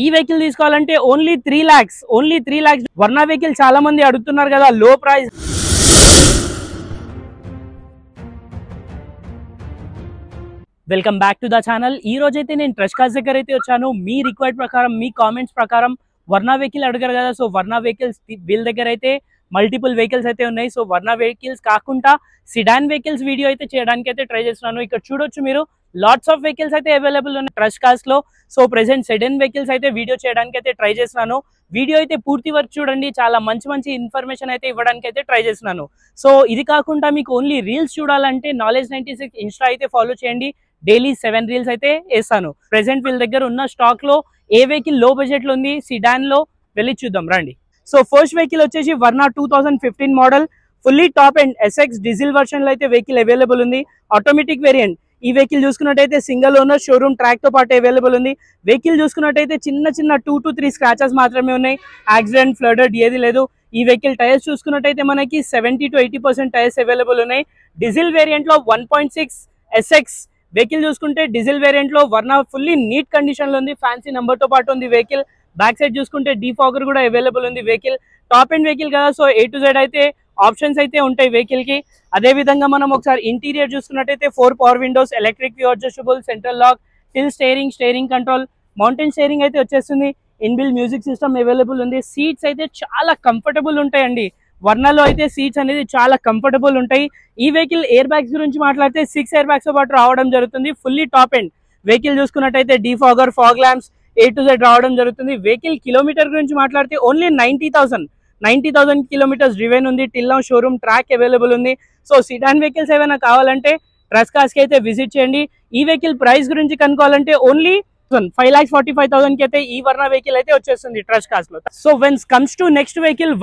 ఈ వెహికల్ తీసుకోవాలంటే only 3 lakhs, only 3 lakhs. వర్ణ వెహికల్ చాలా మంది అడుగుతున్నారు కదా, లో price. Welcome back to the channel. ఈ రోజు అయితే నేను ట్రస్ట్ కార్స్ దగ్గర అయితే వచ్చాను. మీ రిక్వైర్డ్ ప్రకారం, మీ కామెంట్స్ ప్రకారం వర్ణ వెహికల్ అడిగారు కదా, సో వర్ణ వెహికల్స్ వీళ్ళ దగ్గర అయితే మల్టిపుల్ వెహికల్స్ అయితే ఉన్నాయి. సో వర్ణ వెహికల్స్ కాకుండా సిడాన్ వెహికల్స్ వీడియో అయితే చేయడానికి అయితే ట్రై చేస్తున్నాను. ఇక్కడ చూడొచ్చు మీరు, లాట్స్ ఆఫ్ వెహికల్స్ అయితే అవైలబుల్ ఉన్నాయి ట్రస్ట్ కార్స్ లో. సో ప్రెసెంట్ సెడన్ వెహికల్స్ అయితే వీడియో చేయడానికి అయితే ట్రై చేస్తున్నాను. వీడియో అయితే పూర్తి వరకు చూడండి, చాలా మంచి మంచి ఇన్ఫర్మేషన్ అయితే ఇవ్వడానికి అయితే ట్రై చేస్తున్నాను. సో ఇది కాకుండా మీకు ఓన్లీ రీల్స్ చూడాలంటే నాలెడ్జ్ 96 ఇన్స్టా అయితే ఫాలో చేయండి. డైలీ 7 రీల్స్ అయితే వేస్తాను. ప్రెసెంట్ వీళ్ళ దగ్గర ఉన్న స్టాక్ లో ఏ వెహికల్ లో బడ్జెట్ లో ఉంది సిడాన్ లో వెళ్ళి చూద్దాం రండి. సో ఫస్ట్ వెహికల్ వచ్చేసి వర్ణ 2015 model, fully top and SX diesel version లో అయితే వెహికల్ అవైలబుల్ ఉంది. Automatic variant. ఈ వెహికల్ చూసుకున్నట్టయితే సింగిల్ ఓనర్, షోరూమ్ ట్రాక్ తో పాటు అవైలబుల్ ఉంది. వెహికల్ చూసుకున్నట్టయితే చిన్న 2 to 3 స్క్రాచెస్ మాత్రమే ఉన్నాయి. యాక్సిడెంట్, ఫ్లడెడ్ ఏది లేదు. ఈ వెహికల్ టైర్స్ చూసుకున్నట్టయితే మనకి 70 to 80% టైర్స్ అవైలబుల్ ఉన్నాయి. డీజిల్ వేరియంట్ లో 1.6 ఎస్ఎక్స్ వెహికల్ చూసుకుంటే డీజిల్ వేరియంట్ లో వర్ణ ఫుల్లీ నీట్ కండిషన్ లో ఉంది. ఫ్యాన్సీ నెంబర్ తో పాటు ఉంది వెహికల్. బ్యాక్ సైడ్ చూసుకుంటే డీఫాగర్ కూడా అవైలబుల్ ఉంది. వెహికల్ టాప్ అండ్ వెహికల్ కదా, సో A to Z అయితే ఆప్షన్స్ అయితే ఉంటాయి వెహికల్ కి. అదే విధంగా మనం ఒకసారి ఇంటీరియర్ చూసుకున్నట్టయితే 4 power windows, electric view adjustable, central lock, tilt steering control, mounted steering అయితే వచ్చేస్తుంది. ఇన్బిల్ట్ మ్యూజిక్ సిస్టమ్ అవైలబుల్ ఉంది. సీట్స్ అయితే చాలా కంఫర్టబుల్ ఉంటాయండి. వర్ణలో అయితే సీట్స్ అనేది చాలా కంఫర్టబుల్ ఉంటాయి. ఈ వెహికల్ ఎయిర్ బ్యాగ్స్ గురించి మాట్లాడితే 6 ఎయిర్ బ్యాగ్స్ తో పాటు రావడం జరుగుతుంది. ఫుల్లీ టాప్ ఎండ్ వెహికల్ చూసుకున్నట్టయితే defogger, fog lamps, A to Z రావడం జరుగుతుంది. వెహికల్ కిలోమీటర్ గురించి మాట్లాడితే ఓన్లీ 90,000 కిలోమీటర్స్ డ్రివెన్ ఉంది. Till now showroom track available ఉంది. సో సిడాన్ వెహికల్స్ ఏమైనా కావాలంటే ట్రస్ట్ కార్స్ కి అయితే విజిట్ చేయండి. ఈ వెహికల్ ప్రైస్ గురించి కనుక్కోవాలంటే ఓన్లీ 5,45,000 కి అయితే ఈ వర్ణ వెహికల్ అయితే వచ్చేస్తుంది ట్రస్ట్ కార్స్ లో. So when's comes to next vehicle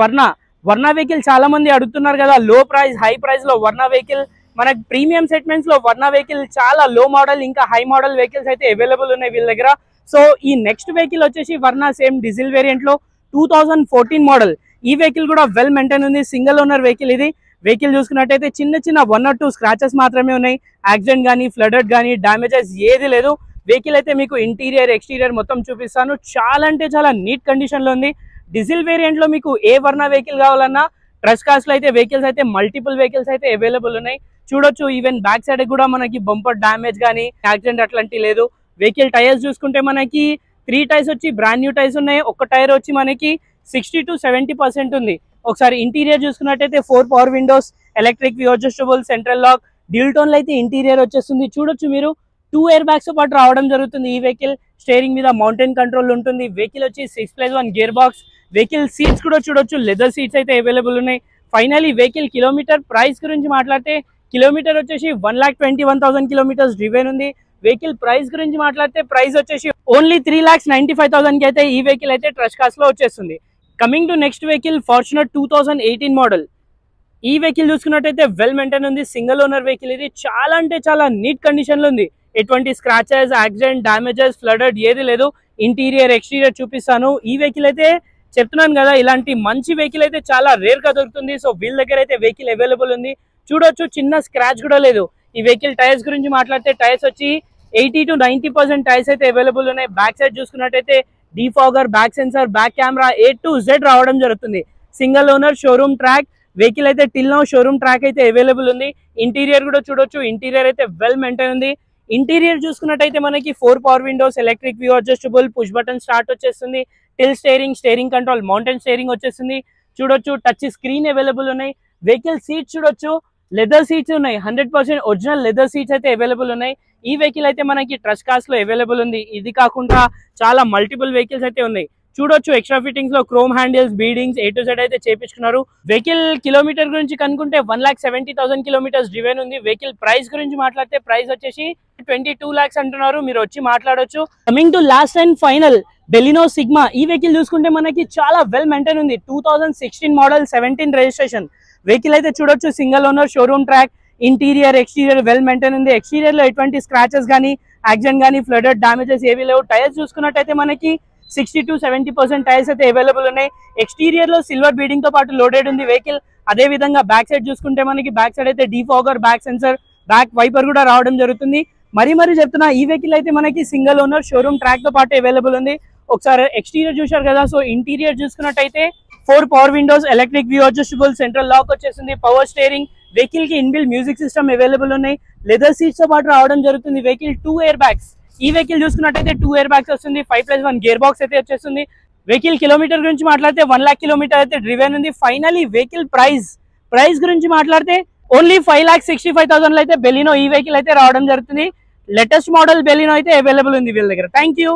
Verna vehicle చాలా మంది అడుగుతున్నారు కదా, లో ప్రైస్ హై ప్రైస్ లో వర్ణ వెహికల్. మనకి ప్రీమియం సెగ్మెంట్స్ లో వర్ణ వెహికల్ చాలా లో మోడల్ ఇంకా హై మోడల్ వెహికల్స్ అయితే అవైలబుల్ ఉన్నాయి వీళ్ళ దగ్గర. సో ఈ నెక్స్ట్ వెహికల్ వచ్చేసి వర్ణ సేమ్ డీజిల్ వేరియంట్ లో 2014 మోడల్. ఈ వెహికల్ కూడా వెల్ మెయింటైన్ ఉంది. సింగిల్ ఓనర్ వెహికల్ ఇది. వెహికల్ చూసుకున్నట్టయితే చిన్న 1 or 2 స్క్రాచెస్ మాత్రమే ఉన్నాయి. యాక్సిడెంట్ కానీ, ఫ్లడెడ్ కానీ, డ్యామేజెస్ ఏది లేదు. వెహికల్ అయితే మీకు ఇంటీరియర్, ఎక్స్టీరియర్ మొత్తం చూపిస్తాను. చాలా అంటే చాలా నీట్ కండిషన్ లో ఉంది. డీజిల్ వేరియంట్ లో మీకు ఏ వర్ణ వెహికల్ కావాలన్నా ట్రస్ట్ కార్స్ లో అయితే వెహికల్స్ అయితే మల్టిపుల్ వెహికల్స్ అయితే అవైలబుల్ ఉన్నాయి. చూడొచ్చు, ఈవెన్ బ్యాక్ సైడ్ కూడా మనకి బంపర్ డ్యామేజ్ కానీ, యాక్సిడెంట్ అట్లాంటి లేదు. వెహికల్ టైర్స్ చూసుకుంటే మనకి 3 టైర్స్ వచ్చి బ్రాండ్ న్యూ టైర్స్ ఉన్నాయి. ఒక టైర్ వచ్చి మనకి 60 to 70% ఉంది. ఒకసారి ఇంటీరియర్ చూసుకున్నట్టయితే 4 power windows, electric view adjustable, central lock, dual tone లో అయితే ఇంటీరియర్ వచ్చేస్తుంది. చూడొచ్చు మీరు, 2 ఎయిర్ బ్యాగ్స్ తో పాటు రావడం జరుగుతుంది. ఈ వెహికల్ స్టీరింగ్ మీద మౌంటైన్ కంట్రోల్ ఉంటుంది. వెహికల్ వచ్చి 6+1 గేర్ బాక్స్. వెహికల్ సీట్స్ కూడా చూడొచ్చు, లెదర్ సీట్స్ అయితే అవైలబుల్ ఉన్నాయి. ఫైనలీ వెహికల్ కిలోమీటర్ ప్రైస్ గురించి మాట్లాడితే కిలోమీటర్ వచ్చేసి 1,21,000 కిలోమీటర్స్ డ్రివెన్ ఉంది. వెహికల్ ప్రైస్ గురించి మాట్లాడితే ప్రైస్ వచ్చేసి ఓన్లీ 3,95,000 కి అయితే ఈ వెహికల్ అయితే ట్రస్ట్ కార్స్ లో వచ్చేస్తుంది. Coming to next vehicle Fortuner 2018 model. ఈ వెహికల్ చూసుకున్నట్టయితే వెల్ మెయింటైన్ ఉంది. సింగిల్ ఓనర్ వెహికల్ ఇది. చాలా అంటే చాలా నీట్ కండిషన్ లో ఉంది. ఎటువంటి స్క్రాచెస్, యాక్సిడెంట్, డ్యామేజెస్, ఫ్లడెడ్ ఏది లేదు. ఇంటీరియర్, ఎక్స్టీరియర్ చూపిస్తాను. ఈ వెహికల్ అయితే చెప్తున్నాను కదా, ఇలాంటి మంచి వెహికల్ అయితే చాలా రేర్ గా దొరుకుతుంది. సో వీళ్ళ దగ్గర అయితే వెహికల్ అవైలబుల్ ఉంది. చూడొచ్చు, చిన్న స్క్రాచ్ కూడా లేదు. ఈ వెహికల్ టైర్స్ గురించి మాట్లాడితే టైర్స్ వచ్చి 80 to 90% టైర్స్ అయితే అవైలబుల్ ఉన్నాయి. బ్యాక్ సైడ్ చూసుకున్నట్టయితే defogger, back sensor, back camera A to Z రావడం జరుగుతుంది. Single owner, showroom track vehicle అయితే టిల్ నౌ షోరూమ్ ట్రాక్ అయితే అవైలబుల్ ఉంది. ఇంటీరియర్ కూడా చూడొచ్చు, ఇంటీరియర్ అయితే వెల్ మెయింటైన్ ఉంది. ఇంటీరియర్ చూసుకున్నట్టయితే మనకి 4 power windows, electric view adjustable, push button start వచ్చేస్తుంది. Tilt steering control, mounted steering వచ్చేస్తుంది. చూడొచ్చు, టచ్ స్క్రీన్ అవైలబుల్ ఉన్నాయి. వెహికల్ సీట్స్ చూడొచ్చు, లెదర్ సీట్స్ ఉన్నాయి. 100% ఒరిజినల్ లెదర్ సీట్స్ అయితే అవైలబుల్ ఉన్నాయి. ఈ వెహికల్ అయితే మనకి ట్రస్ట్ కార్స్ లో అవైలబుల్ ఉంది. ఇది కాకుండా చాలా మల్టిపుల్ వెహికల్స్ అయితే ఉన్నాయి. చూడొచ్చు, ఎక్స్ట్రా ఫిట్టింగ్స్ లో chrome handles, beadings A to Z అయితే చేపించుకున్నారు. వెహికల్ కిలోమీటర్ గురించి కనుక్కుంటే 1,70,000 కిలోమీటర్స్ డ్రివెన్ ఉంది. వెహికల్ ప్రైస్ గురించి మాట్లాడితే ప్రైస్ వచ్చేసి 22 lakhs అంటున్నారు. మీరు వచ్చి మాట్లాడొచ్చు. Coming to last and final Baleno sigma. ఈ వెహికల్ చూసుకుంటే మనకి చాలా వెల్ మెయింటైన్ ఉంది. 2016 మోడల్, 17 రిజిస్ట్రేషన్. వెహికల్ అయితే చూడొచ్చు, single owner, showroom track, interior, exterior well maintain ఉంది. ఎక్స్టీరియర్ లో ఎటువంటి స్క్రాచెస్ కానీ, యాక్సిడెంట్ కానీ, ఫ్లడెడ్, డామేజెస్ ఏవి లేవు. టైర్స్ చూసుకున్నట్టయితే మనకి 60 to 70% టైర్స్ అయితే అవైలబుల్ ఉన్నాయి. ఎక్స్టీరియర్ లో సిల్వర్ బీడింగ్ తో పాటు లోడెడ్ ఉంది వెహికల్. అదే విధంగా బ్యాక్ సైడ్ చూసుకుంటే మనకి బ్యాక్ సైడ్ అయితే defogger, back sensor, back wiper కూడా రావడం జరుగుతుంది. మరీ చెప్తున్నా, ఈ వెహికల్ అయితే మనకి సింగిల్ ఓనర్ షోరూమ్ ట్రాక్ తో పాటు అవైలబుల్ ఉంది. ఒకసారి ఎక్స్టీరియర్ చూశారు కదా, సో ఇంటీరియర్ చూసుకున్నట్టయితే 4 power windows, electric view adjustable, central lock వచ్చేసింది, పవర్ స్టీరింగ్, వెహికల్ కి ఇన్బిల్ట్ మ్యూజిక్ సిస్టమ్ అవైలబుల్ ఉన్నాయి, లెదర్ సీట్స్ తో పాటు రావడం జరుగుతుంది. వెహికల్ 2 ఎయిర్ బ్యాగ్స్, ఈ వెహికల్ చూసుకున్నట్టయితే 2 ఎయిర్ బ్యాగ్స్ వస్తుంది, 5+1 గేర్ బాక్స్ అయితే వచ్చేస్తుంది. వెహికల్ కిలోమీటర్ గురించి మాట్లాడితే 1 lakh కిలోమీటర్ అయితే డ్రివెన్ ఉంది. ఫైనలీ వెహికల్ ప్రైస్ గురించి మాట్లాడితే ఓన్లీ 5,65,000 అయితే బెలినో ఈ వెహికల్ అయితే రావడం జరుగుతుంది. లేటెస్ట్ మోడల్ బెలినో అయితే అవైలబుల్ ఉంది వీళ్ళ దగ్గర. Thank you.